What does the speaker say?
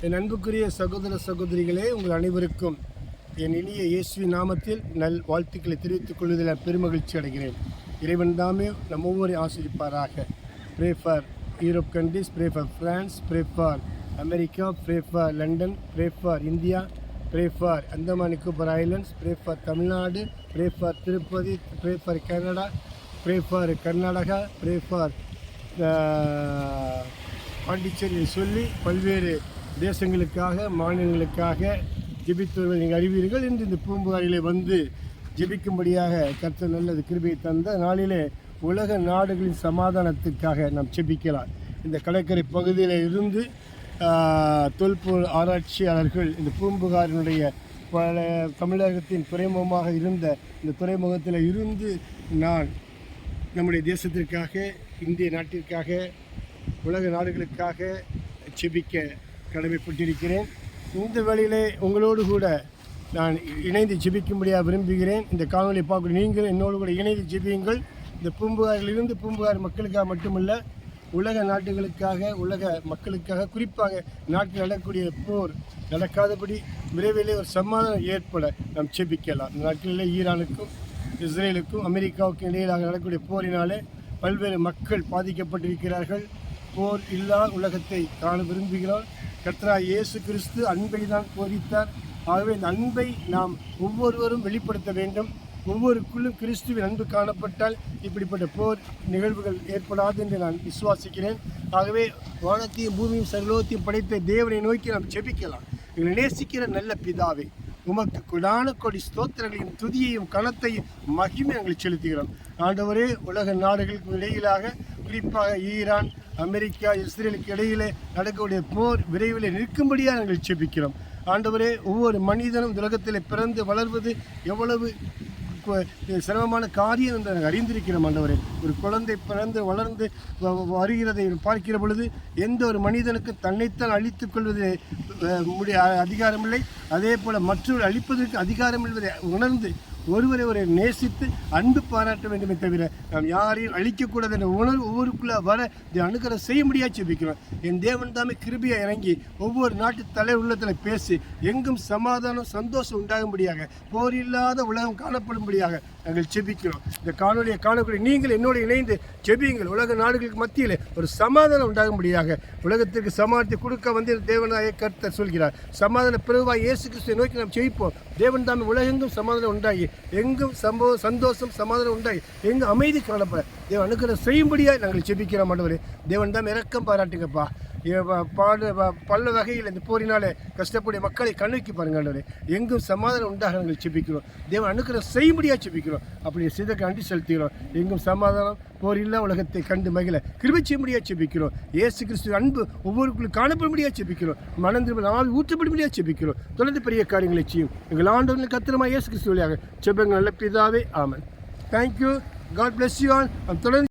என் அன்புக்குரிய சகோதர சகோதரிகளே, உங்கள் அனைவருக்கும் என் இனிய இயேசுவின் நாமத்தில் நல் வாழ்த்துக்களை தெரிவித்துக் கொள்வதில் பெருமகிழ்ச்சி அடைகிறேன். இறைவன் தாமே நம் ஒவ்வொரு ஆசிரிப்பாராக. Pray for Europe countries, pray for France, pray for America, pray for London, pray for India, pray for Andaman Nicobar islands, pray for Tamil Nadu, pray for Tirupati, pray for Canada, pray for Karnataka, pray for பாண்டிச்சேரியை சொல்லி பல்வேறு தேசங்களுக்காக மாநிலங்களுக்காக ஜெபித்தவர்கள் நீங்கள் அறிவீர்கள். இன்று இந்த பூம்புகாரிலே வந்து ஜெபிக்கும்படியாக கர்த்தர் நல்லது கிருபையை தந்த நாளிலே உலக நாடுகளின் சமாதானத்துக்காக நாம் ஜெபிக்கலாம். இந்த கடற்கரை பகுதியில் இருந்து தொல்பொருள் ஆராய்ச்சியாளர்கள் இந்த பூம்புகாரினுடைய பல தமிழகத்தின் துறைமுகமாக இருந்த இந்த துறைமுகத்தில் இருந்து நான் நம்முடைய தேசத்திற்காக, இந்திய நாட்டிற்காக, உலக நாடுகளுக்காக ஜெபிக்க கடமைப்பட்டிருக்கிறேன். இந்த வேளையிலே உங்களோடு கூட நான் இணைந்து ஜெபிக்கும்படியாக விரும்புகிறேன். இந்த காணொலியை பார்க்கக்கூடிய நீங்கள் என்னோடு கூட இணைந்து ஜெபியுங்கள். இந்த பூம்புகாரிலிருந்து பூம்புகார் மக்களுக்காக மட்டுமல்ல, உலக நாட்டுகளுக்காக, உலக மக்களுக்காக, குறிப்பாக நாட்டில் நடக்கக்கூடிய போர் நடக்காதபடி விரைவிலே ஒரு சமாதானம் ஏற்பட நாம் ஜெபிக்கலாம். இந்த நாட்டிலே ஈரானுக்கும் இஸ்ரேலுக்கும் அமெரிக்காவுக்கும் இடையிலாக நடக்கக்கூடிய போரினாலே பல்வேறு மக்கள் பாதிக்கப்பட்டிருக்கிறார்கள். போர் இல்லா உலகத்தை காண விரும்புகிறோம். கர்த்தராகிய இயேசு கிறிஸ்து அன்பை தான் போதித்தார். ஆகவே இந்த அன்பை நாம் ஒவ்வொருவரும் வெளிப்படுத்த வேண்டும். ஒவ்வொருக்குள்ளும் கிறிஸ்துவின் அன்பு காணப்பட்டால் இப்படிப்பட்ட போர் நிகழ்வுகள் ஏற்படாது என்று நான் விசுவாசிக்கிறேன். ஆகவே வானத்தையும் பூமியும் சர்வலோகத்தையும் படைத்த தேவனை நோக்கி நாம் ஜெபிக்கலாம். எங்களை நேசிக்கிற நல்ல பிதாவே, உமக்கு கொடான கொடி ஸ்தோத்திரங்களின் துதியையும் கனத்தையும் மகிமை நாங்கள் செலுத்துகிறோம். ஆண்டவரே, உலக நாடுகளுக்கு இடையிலாக குறிப்பாக ஈரான், அமெரிக்கா, இஸ்ரேலுக்கு இடையிலே நடக்கக்கூடிய போர் விரைவில் நிற்கும்படியாக நாங்கள் ஜெபிக்கிறோம். ஆண்டவரே, ஒவ்வொரு மனிதனும் உலகத்தில் பிறந்து வளர்வது எவ்வளவு சிரமமான காரியம் என்று நாங்கள் அறிந்திருக்கிறோம். ஆண்டவரே, ஒரு குழந்தை பிறந்து வளர்ந்து வருகிறதை பார்க்கிற பொழுது எந்த ஒரு மனிதனுக்கு தன்னைத்தான் அழித்துக் கொள்வது அதிகாரமில்லை. அதே போல் மற்றொரு அழிப்பதற்கு அதிகாரம் என்பதை உணர்ந்து ஒருவரை ஒரு நேசித்து அன்பு பாராட்ட வேண்டுமே தவிர நாம் யாரையும் அழிக்கக்கூடாது என்ற உணர்வு ஒவ்வொருக்குள்ளே வர இதை அனுகிரகம் செய்ய முடியாது ஜெபிக்கிறோம். என் தேவன் தாமே கிருபையை இறங்கி ஒவ்வொரு நாட்டு தலை உள்ளத்தில் பேசி எங்கும் சமாதானம் சந்தோஷம் உண்டாகும்படியாக, போர் இல்லாத உலகம் காணப்படும்படியாக நாங்கள் ஜெபிக்கிறோம். இந்த காணொலியை காணக்கூடிய நீங்கள் என்னோடு இணைந்து ஜெபியுங்கள். உலக நாடுகளுக்கு மத்தியில் ஒரு சமாதானம் உண்டாகும்படியாக, உலகத்திற்கு சமாதானத்தை கொடுக்க வந்து தேவனாய கர்த்தர் சொல்கிறார். சமாதான பிறகுவாய் இயேசு கிறிஸ்துவை நோக்கி நாம் ஜெயிப்போம். தேவன் தாமே உலகெங்கும் சமாதானம் உண்டாகி, எங்கும் சந்தோஷம் சமாதானம் உண்டாகி, எங்கும் அமைதி காணப்பட தேவன் அனுகிரகம் செய்யும்படியாக நாங்கள் ஜெபிக்கிறோம். ஆண்டவரே, தேவன் தான் இரக்கம் பாராட்டுங்கப்பா. பல வகையில் இந்த போரினாலே கஷ்டப்படைய மக்களை கண்ணோக்கி பாருங்க. ஆண்டவரே, எங்கும் சமாதானம் உண்டாக நாங்கள் ஜெபிக்கிறோம். தேவன் அனுகிரகம் செய்யும்படியாக ஜெபிக்கிறோம். அப்படி செய்தக்கு நன்றி செலுத்துகிறோம். எங்கும் சமாதானம், போர் இல்லா உலகத்தை கண்டு மகிழ கிருபை செய்யும்படியாக ஜெபிக்கிறோம். இயேசு கிறிஸ்து அன்பு ஒவ்வொருக்குள்ளும் காணப்படும்படியாக ஜெபிக்கிறோம். மனம் திரும்ப ஆவி ஊற்றப்படும்படியாக ஜெபிக்கிறோம். தொடர்ந்து பெரிய காரியங்களை செய்யும் எங்கள் ஆண்டவர்கள் கர்த்தருமாகிய இயேசு கிறிஸ்து வழியாக ஜெபங்கள் நல்ல பிதாவே, ஆமென். Thank you. God bless you all. தொடர்ந்து